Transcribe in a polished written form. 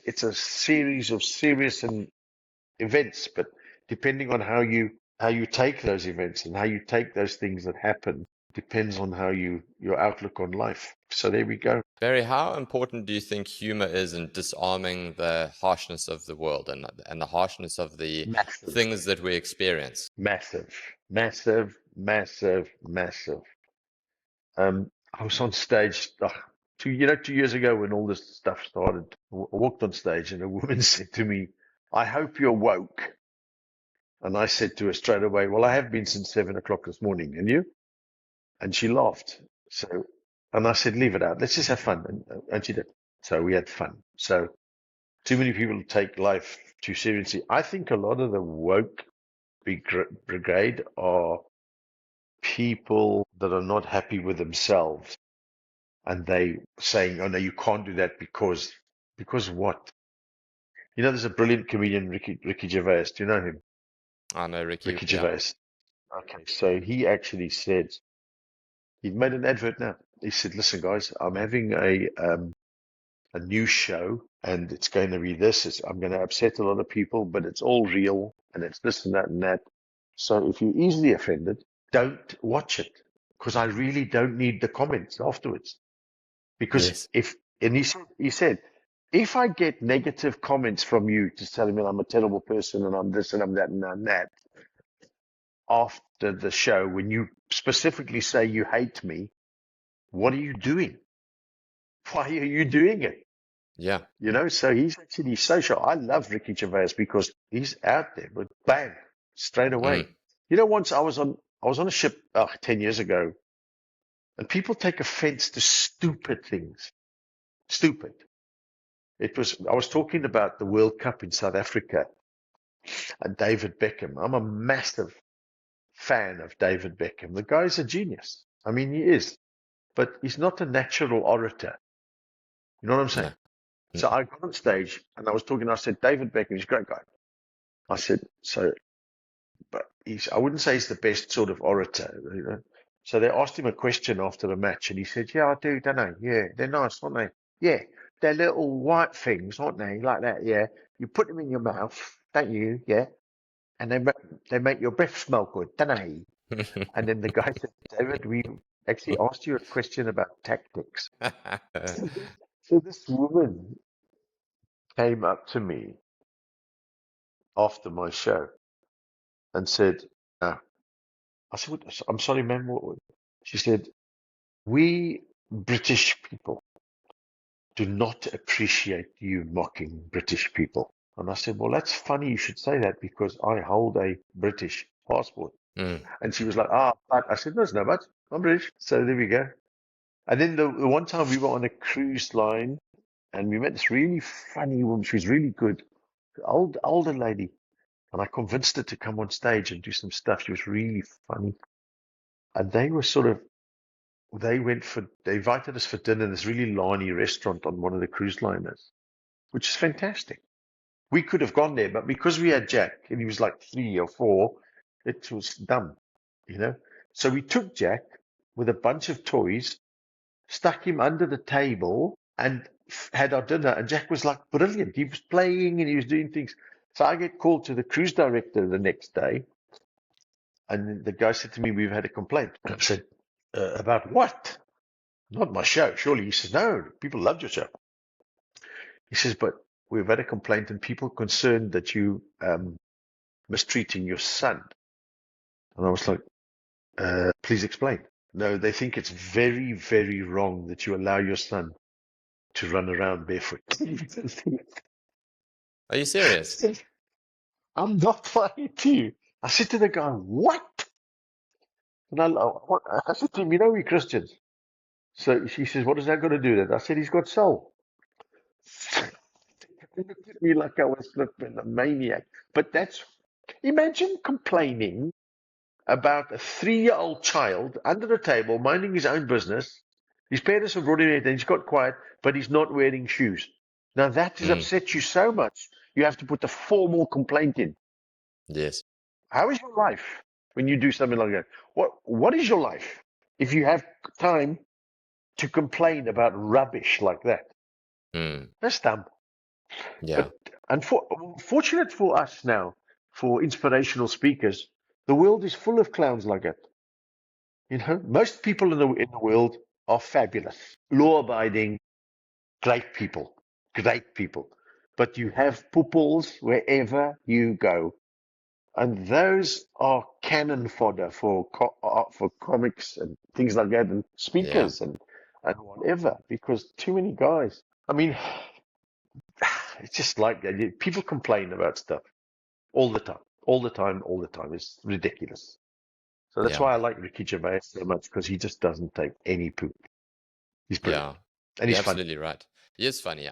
it's a series of serious and events, but depending on how you take those events and how you take those things that happen depends on how your outlook on life. So there we go. Barry, how important do you think humor is in disarming the harshness of the world and the harshness of the Massive, things that we experience? massive, massive, massive, massive. I was on stage 2 years ago when all this stuff started. I walked on stage and a woman said to me, "I hope you're woke." And I said to her straight away, "Well, I have been since 7 o'clock this morning, and you?" And she laughed. And I said, "Leave it out. Let's just have fun." And she did. So we had fun. So too many people take life too seriously. I think a lot of the woke brigade are people that are not happy with themselves, and they saying, "Oh no, you can't do that because what?" There's a brilliant comedian, Ricky Gervais. Do you know him? I know, Ricky. Ricky Yeah. Gervais. Okay, so he actually said he'd made an advert now. He said, "Listen, guys, I'm having a new show, and it's going to be this. I'm going to upset a lot of people, but it's all real, and it's this and that and that. So if you're easily offended, don't watch it, because I really don't need the comments afterwards. Because Yes. he said, if I get negative comments from you to telling me I'm a terrible person and I'm this and I'm that and I'm that, after the show, when you specifically say you hate me, what are you doing? Why are you doing it?" Yeah. So he's actually social. I love Ricky Gervais because he's out there, but bang, straight away. Once I was on a ship 10 years ago, and people take offense to stupid things. Stupid. I was talking about the World Cup in South Africa and David Beckham. I'm a massive fan of David Beckham. The guy's a genius. I mean, he is, but he's not a natural orator. You know what I'm saying? No. So I got on stage and I said, "David Beckham, he's a great guy." I said, but I wouldn't say he's the best sort of orator. So they asked him a question after the match, and he said, "Yeah, I do, don't I? Yeah, they're nice, aren't they? Yeah, they're little white things, aren't they? Like that, yeah. You put them in your mouth, don't you? Yeah, and they make your breath smell good, don't they?" And then the guy said, "David, we actually asked you a question about tactics." So this woman came up to me after my show and said, I said, "I'm sorry, ma'am." She said, "We British people do not appreciate you mocking British people." And I said, "Well, that's funny you should say that because I hold a British passport." And she was like, but I said, "No, it's no but. I'm British." So there we go. And then the one time we were on a cruise line and we met this really funny woman. She was really good, older lady. And I convinced her to come on stage and do some stuff. She was really funny. And they invited us for dinner in this really Lani restaurant on one of the cruise liners, which is fantastic. We could have gone there, but because we had Jack and he was like 3 or 4, it was dumb. So we took Jack with a bunch of toys, stuck him under the table, and had our dinner. And Jack was like brilliant. He was playing and he was doing things. So I get called to the cruise director the next day, and the guy said to me, "We've had a complaint." And I said, "About what?" "Not my show, surely." He says, "No, people loved your show." He says, "But we've had a complaint and people are concerned that you mistreating your son." And I was like, "Please explain." "No, they think it's very, very wrong that you allow your son to run around barefoot." Are you serious? I'm not lying to you. I said to the guy, "What?" And I said to him, "We're Christians." So she says, "What does that got to do with it?" I said, "He's got soul." They looked at me like I was flipping a maniac. But imagine complaining about a 3-year-old child under the table, minding his own business. His parents have brought him in and he's got quiet, but he's not wearing shoes. Now that has upset you so much, you have to put a formal complaint in. Yes. How is your life when you do something like that? What is your life if you have time to complain about rubbish like that? That's dumb. Yeah. But unfortunate for us now, for inspirational speakers, the world is full of clowns like that. Most people in the world are fabulous, law-abiding, great people, great people. But you have pooples wherever you go. And those are cannon fodder for comics and things like that, and Yeah. speakers and whatever. Because too many guys. I mean, it's just like that. People complain about stuff all the time, all the time, all the time. It's ridiculous. So that's Yeah. why I like Ricky Gervais so much, because he just doesn't take any poop. He's brilliant, Yeah. and You're he's funny. absolutely right. He is funny.